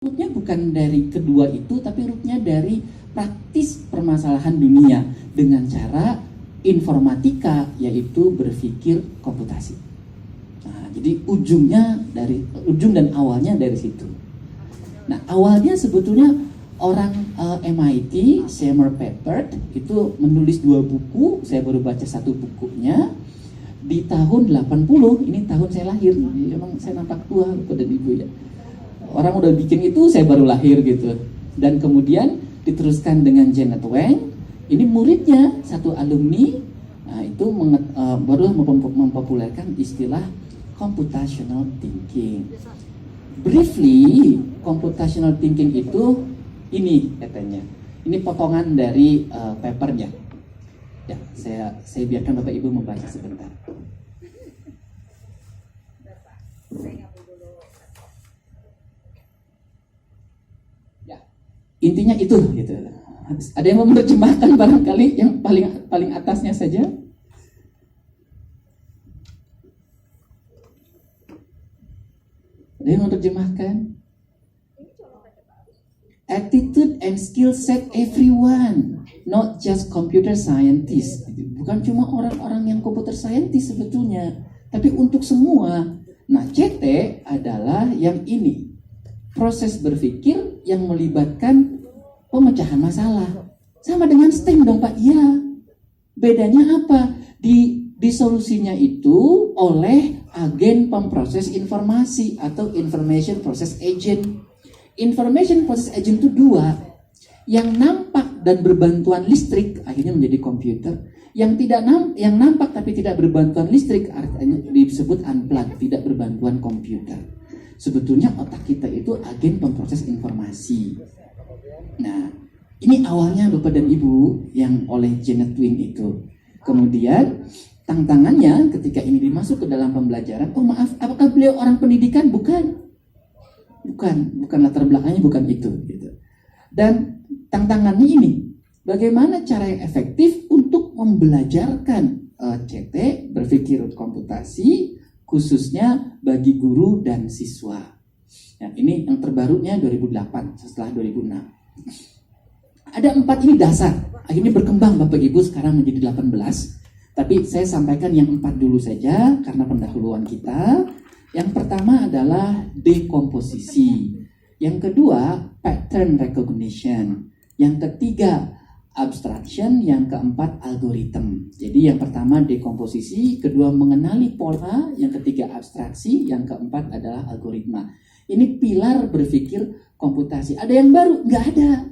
rootnya bukan dari kedua itu, tapi rootnya dari praktis permasalahan dunia dengan cara informatika, yaitu berpikir komputasi. Nah, jadi ujung dan awalnya dari situ. Nah, awalnya sebetulnya orang MIT, Seymour Papert, itu menulis 2 buku. Saya baru baca 1 bukunya di tahun 80. Ini tahun saya lahir. Jadi emang saya nampak tua pada ibu ya. Orang udah bikin itu, saya baru lahir gitu. Dan kemudian diteruskan dengan Janet Wang. Ini muridnya, satu alumni, itu baru mempopulerkan istilah computational thinking. Briefly, computational thinking itu ini katanya. Ini potongan dari papernya. Ya, saya biarkan Bapak Ibu membaca sebentar. Ya, intinya itu gitu. Ada yang mau menerjemahkan barangkali yang paling atasnya saja? Ada yang mau menerjemahkan? Attitude and skill set everyone, not just computer scientist. Bukan cuma orang-orang yang computer scientist sebetulnya, tapi untuk semua. Nah, CT adalah yang ini, proses berpikir yang melibatkan pemecahan masalah. Sama dengan STEM dong Pak, iya. Bedanya apa? Di solusinya itu oleh agen pemproses informasi atau information process agent. Information process agent itu 2. Yang nampak dan berbantuan listrik akhirnya menjadi komputer. Yang nampak tapi tidak berbantuan listrik artinya disebut unplugged, tidak berbantuan komputer. Sebetulnya otak kita itu agen pemproses informasi. Nah, ini awalnya Bapak dan Ibu yang oleh Janet Wang itu. Kemudian tantangannya ketika ini dimasuk ke dalam pembelajaran, oh maaf, apakah beliau orang pendidikan? Bukan latar belakangnya bukan itu. Gitu. Dan tantangannya ini, bagaimana cara yang efektif untuk membelajarkan CT berpikir komputasi, khususnya bagi guru dan siswa. Nah, ini yang terbarunya 2008 setelah 2006. Ada 4 ini dasar. Akhirnya berkembang Bapak Ibu sekarang menjadi 18. Tapi saya sampaikan yang 4 dulu saja karena pendahuluan kita. Yang pertama adalah dekomposisi. Yang kedua, pattern recognition. Yang ketiga, abstraction. Yang keempat, algorithm. Jadi yang pertama dekomposisi, kedua mengenali pola, yang ketiga abstraksi, yang keempat adalah algoritma. Ini pilar berpikir komputasi. Ada yang baru? Nggak ada.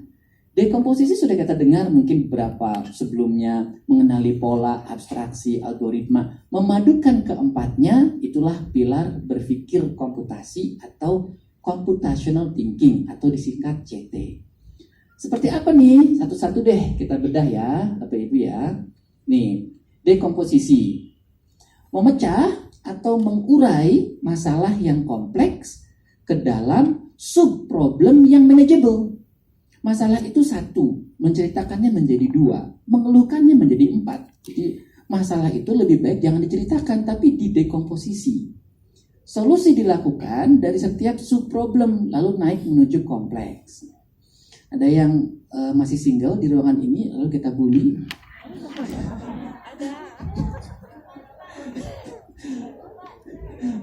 Dekomposisi sudah kita dengar mungkin beberapa sebelumnya, mengenali pola, abstraksi, algoritma. Memadukan keempatnya, itulah pilar berpikir komputasi atau computational thinking atau disingkat CT. Seperti apa nih? Satu-satu deh kita bedah ya, Bapak Ibu ya. Nih, dekomposisi. Memecah atau mengurai masalah yang kompleks ke dalam sub-problem yang manageable. Masalah itu 1, menceritakannya menjadi 2, mengeluhkannya menjadi 4. Jadi masalah itu lebih baik jangan diceritakan, tapi didekomposisi. Solusi dilakukan dari setiap sub-problem, lalu naik menuju kompleks. Ada yang masih single di ruangan ini, lalu kita bully.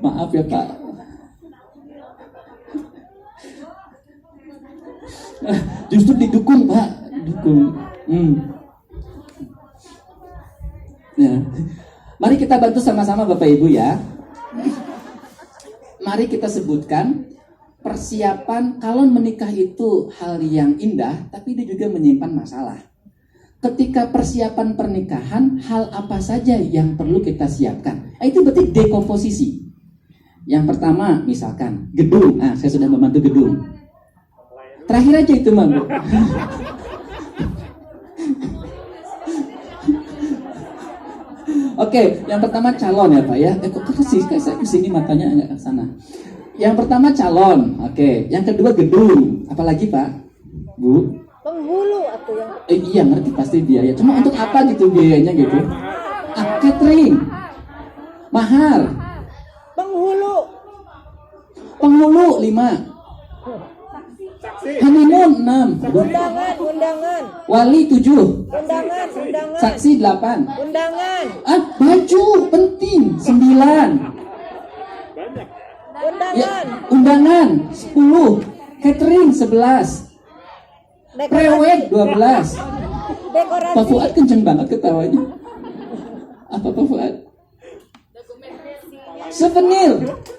Maaf ya Pak. Justru didukung Pak, dukung. Ya. Mari kita bantu sama-sama Bapak Ibu ya. Mari kita sebutkan persiapan kalau menikah itu hal yang indah, tapi dia juga menyimpan masalah. Ketika persiapan pernikahan, hal apa saja yang perlu kita siapkan? Itu berarti dekomposisi. Yang pertama misalkan gedung. Saya sudah membantu gedung. Terakhir aja itu Bang. Oke, yang pertama calon ya Pak ya. Kok saya kesini matanya nggak ke sana. Yang pertama calon, oke. Yang kedua gedung. Apalagi Pak? Bu? Penghulu atau yang Iya ngerti pasti biaya. Cuma untuk apa gitu biayanya gitu? Catering, mahar, penghulu, penghulu 5. Honeymoon 6. Undangan. Wali 7. Undangan. Saksi 8. Undangan. Baju penting 9. Ya, undangan 10. Catering 11. Prewed 12. Dekorasi. Pak Fuad kenceng banget ketawanya. Apa Pak Fuad? Souvenir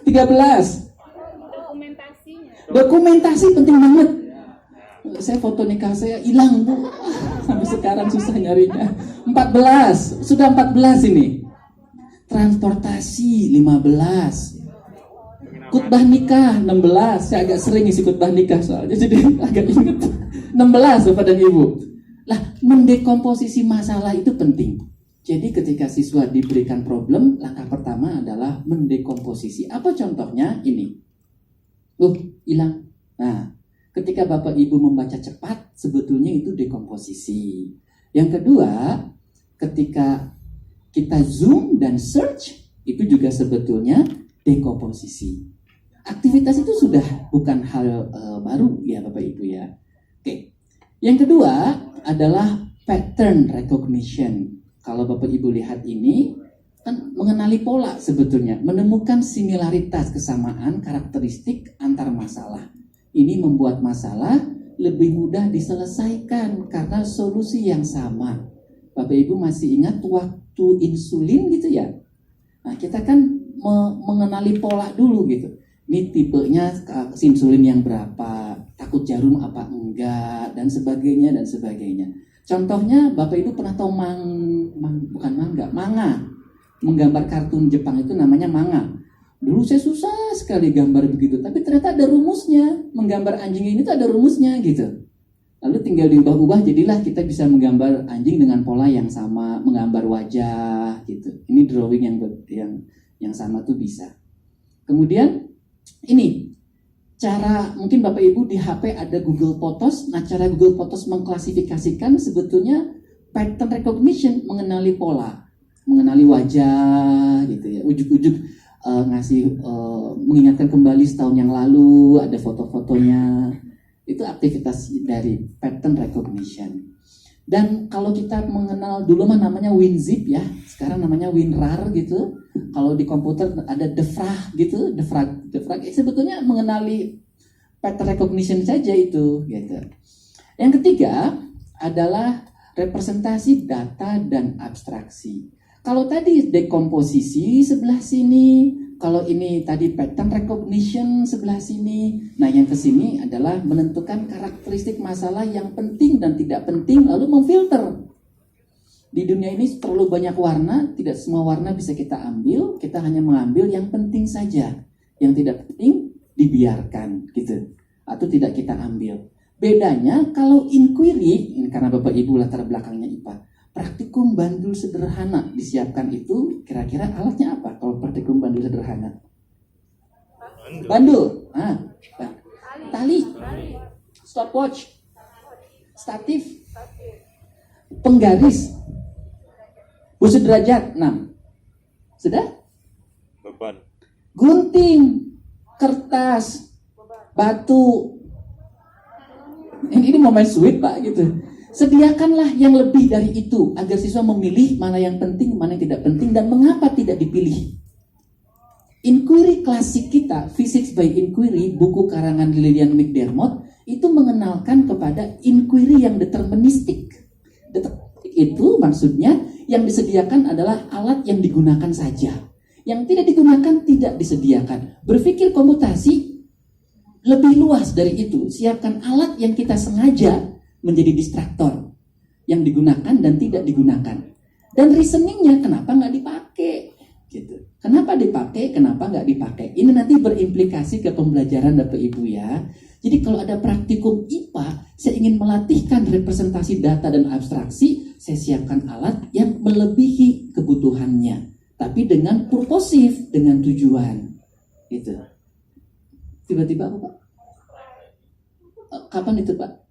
13. Dokumentasi penting banget. Saya foto nikah saya hilang, Bu. Sampai sekarang susah nyarinya. 14. Sudah 14 ini. Transportasi 15. Khutbah nikah 16. Saya agak sering isi khutbah nikah soalnya jadi agak ingat. 16 Bapak dan Ibu. Lah, mendekomposisi masalah itu penting. Jadi ketika siswa diberikan problem, langkah pertama adalah mendekomposisi. Apa contohnya? Ini. Hilang. Nah, ketika Bapak Ibu membaca cepat, sebetulnya itu dekomposisi. Yang kedua, ketika kita zoom dan search, itu juga sebetulnya dekomposisi. Aktivitas itu sudah bukan hal baru ya Bapak Ibu ya. Oke. Yang kedua adalah pattern recognition. Kalau Bapak Ibu lihat ini, kan mengenali pola sebetulnya, menemukan similaritas, kesamaan, karakteristik antar masalah. Ini membuat masalah lebih mudah diselesaikan karena solusi yang sama. Bapak Ibu masih ingat waktu insulin gitu ya? Nah, kita kan mengenali pola dulu gitu. Ini tipenya insulin yang berapa, takut jarum apa enggak, dan sebagainya dan sebagainya. Contohnya Bapak Ibu pernah tahu manga. Menggambar kartun Jepang itu namanya manga. Dulu saya susah sekali gambar begitu, tapi ternyata ada rumusnya. Menggambar anjing ini tuh ada rumusnya gitu. Lalu tinggal diubah-ubah, jadilah kita bisa menggambar anjing dengan pola yang sama, menggambar wajah gitu. Ini drawing yang sama tuh bisa. Kemudian ini cara, mungkin Bapak Ibu di HP ada Google Photos. Nah, cara Google Photos mengklasifikasikan sebetulnya pattern recognition, mengenali pola, mengenali wajah gitu ya. Ujuk-ujuk mengingatkan kembali setahun yang lalu ada foto-fotonya. Itu aktivitas dari pattern recognition. Dan kalau kita mengenal dulu namanya WinZip ya, sekarang namanya WinRAR gitu. Kalau di komputer ada defrag gitu, defrag sebetulnya mengenali pattern recognition saja itu gitu. Yang ketiga adalah representasi data dan abstraksi. Kalau tadi dekomposisi sebelah sini, kalau ini tadi pattern recognition sebelah sini. Nah, yang kesini adalah menentukan karakteristik masalah yang penting dan tidak penting, lalu memfilter. Di dunia ini terlalu banyak warna, tidak semua warna bisa kita ambil, kita hanya mengambil yang penting saja. Yang tidak penting dibiarkan gitu, atau tidak kita ambil. Bedanya kalau inquiry, ini karena Bapak Ibu latar belakangnya IPA, praktikum bandul sederhana disiapkan itu, kira-kira alatnya apa kalau praktikum bandul sederhana? Bandul, tali, stopwatch, statif, penggaris, busu derajat 6. Sudah? Beban. Gunting, kertas, batu. Ini mau main sweet Pak gitu. Sediakanlah yang lebih dari itu agar siswa memilih mana yang penting, mana yang tidak penting, dan mengapa tidak dipilih. Inquiry klasik kita, Physics by Inquiry, buku karangan Lillian McDermott, itu mengenalkan kepada inquiry yang deterministik. Deterministik itu maksudnya yang disediakan adalah alat yang digunakan saja. Yang tidak digunakan tidak disediakan. Berpikir komputasi lebih luas dari itu. Siapkan alat yang kita sengaja menjadi distraktor, yang digunakan dan tidak digunakan. Dan reasoningnya kenapa nggak dipakai? Gitu. Kenapa dipakai? Kenapa nggak dipakai? Ini nanti berimplikasi ke pembelajaran Bapak Ibu ya. Jadi kalau ada praktikum IPA, saya ingin melatihkan representasi data dan abstraksi, saya siapkan alat yang melebihi kebutuhannya, tapi dengan purposif, dengan tujuan. Gitu. Tiba-tiba apa Pak? Kapan itu Pak?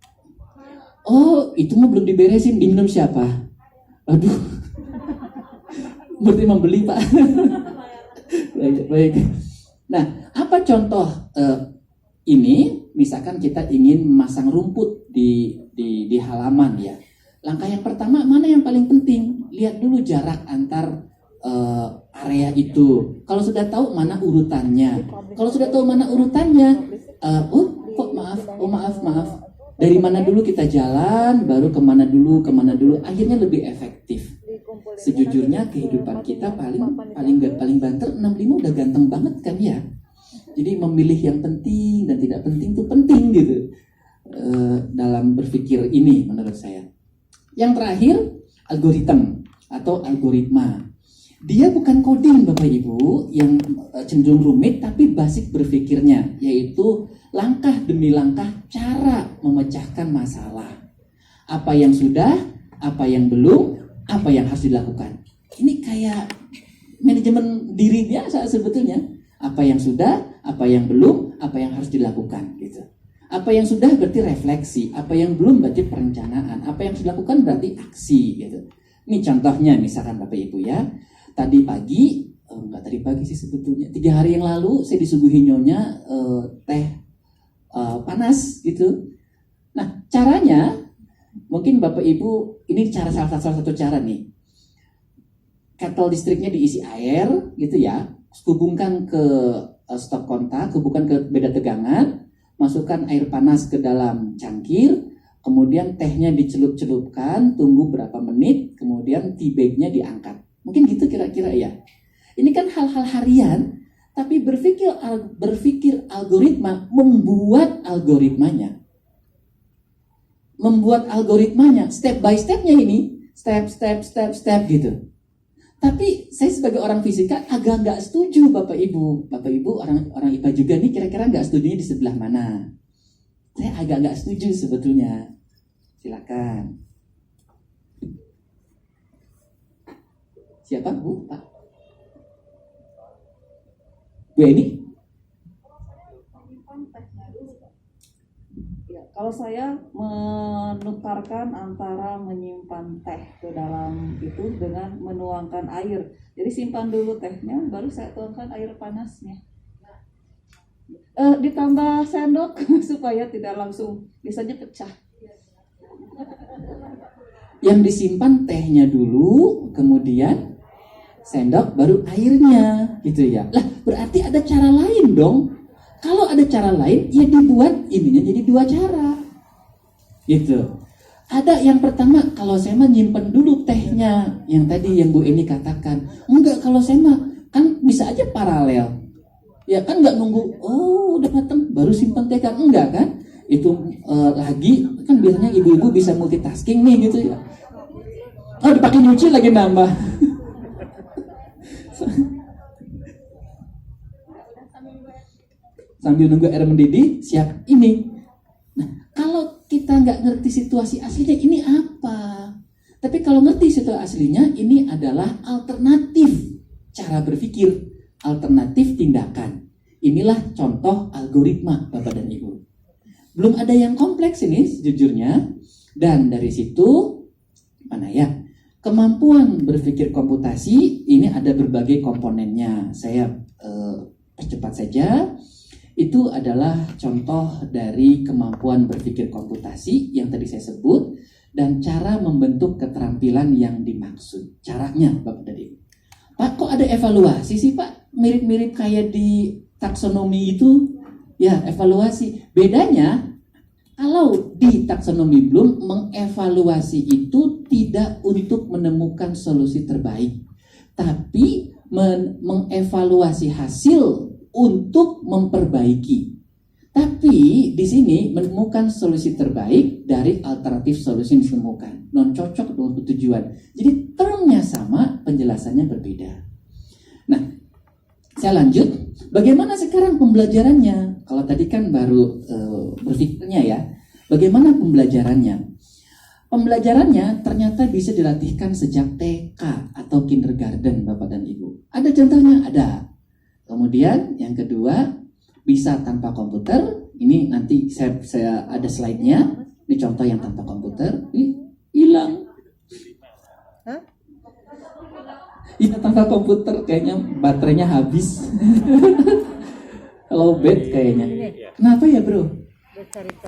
Oh, itu mah belum diberesin. Diminum siapa? Aduh. Berarti membeli Pak. Baik. Nah, apa contoh ini? misalkan kita ingin memasang rumput di halaman ya. Langkah yang pertama, mana yang paling penting? Lihat dulu jarak antar area itu. Kalau sudah tahu mana urutannya. Kalau sudah tahu mana urutannya, maaf. Dari mana dulu kita jalan, baru kemana dulu. Akhirnya lebih efektif. Sejujurnya kehidupan kita paling banter 65 udah ganteng banget kan ya. Jadi memilih yang penting dan tidak penting itu penting gitu dalam berpikir ini menurut saya. Yang terakhir, algoritma. Dia bukan coding Bapak Ibu yang cenderung rumit, tapi basic berpikirnya, yaitu langkah demi langkah cara memecahkan masalah. Apa yang sudah, apa yang belum, apa yang harus dilakukan. Ini kayak manajemen diri biasa sebetulnya. Apa yang sudah, apa yang belum, apa yang harus dilakukan gitu. Apa yang sudah berarti refleksi, apa yang belum berarti perencanaan, apa yang harus dilakukan berarti aksi gitu. Ini contohnya misalkan Bapak Ibu ya. Tadi pagi, enggak tadi pagi sih sebetulnya, 3 hari yang lalu saya disuguhi nyonya teh panas gitu. Nah caranya, mungkin Bapak Ibu, ini salah satu cara nih. Kettle listriknya diisi air gitu ya, hubungkan ke stop kontak, hubungkan ke beda tegangan, masukkan air panas ke dalam cangkir, kemudian tehnya dicelup-celupkan, tunggu berapa menit, kemudian tea bagnya diangkat. Mungkin gitu kira-kira ya. Ini kan hal-hal harian, tapi berpikir algoritma, membuat algoritmanya, step by stepnya ini, step gitu. Tapi saya sebagai orang fisika agak nggak setuju Bapak Ibu orang IPA juga nih, kira-kira nggak setujunya di sebelah mana? Saya agak nggak setuju sebetulnya. Silakan. Siapa Bu? Pak? Bu Eni? Ya, kalau saya menukarkan antara menyimpan teh ke dalam itu dengan menuangkan air. Jadi simpan dulu tehnya, baru saya tuangkan air panasnya. Ditambah sendok supaya tidak langsung, biasanya pecah. Yang disimpan tehnya dulu, kemudian sendok, baru airnya gitu ya. Lah berarti ada cara lain dong. Kalau ada cara lain, ya dibuat ininya jadi 2 cara gitu. Ada yang pertama, kalau saya mah nyimpen dulu tehnya, yang tadi yang Bu Eni katakan. Enggak, kalau saya mah kan bisa aja paralel. Ya kan nggak nunggu, udah mateng baru simpen teh kan, enggak kan? Itu lagi kan biasanya ibu-ibu bisa multitasking nih gitu ya. Dipakai nyuci lagi nambah. Sambil nunggu air mendidih, siap ini. Nah, kalau kita nggak ngerti situasi aslinya, ini apa? Tapi kalau ngerti situasi aslinya, ini adalah alternatif cara berpikir, alternatif tindakan. Inilah contoh algoritma, Bapak dan Ibu. Belum ada yang kompleks ini sejujurnya. Dan dari situ, mana ya? Kemampuan berpikir komputasi, ini ada berbagai komponennya. Saya percepat saja. Itu adalah contoh dari kemampuan berpikir komputasi yang tadi saya sebut dan cara membentuk keterampilan yang dimaksud. Caranya, Bapak dan Ibu. Pak, kok ada evaluasi sih Pak? Mirip-mirip kayak di taksonomi itu. Ya, evaluasi. Bedanya, kalau di taksonomi Bloom, mengevaluasi itu tidak untuk menemukan solusi terbaik, tapi mengevaluasi hasil untuk memperbaiki. Tapi di sini menemukan solusi terbaik dari alternatif solusi yang ditemukan, non cocok dengan tujuan. Jadi termnya sama, penjelasannya berbeda. Nah, saya lanjut. Bagaimana sekarang pembelajarannya? Kalau tadi kan baru berpikirnya ya. Bagaimana pembelajarannya? Pembelajarannya ternyata bisa dilatihkan sejak TK atau kindergarten, Bapak dan Ibu. Ada contohnya? Ada. Kemudian yang kedua, bisa tanpa komputer. Ini nanti saya ada slide-nya. Ini contoh yang tanpa komputer. Hilang. Iya, tanpa komputer kayaknya baterainya habis. Low bed kayaknya. Kenapa ya bro? cerita.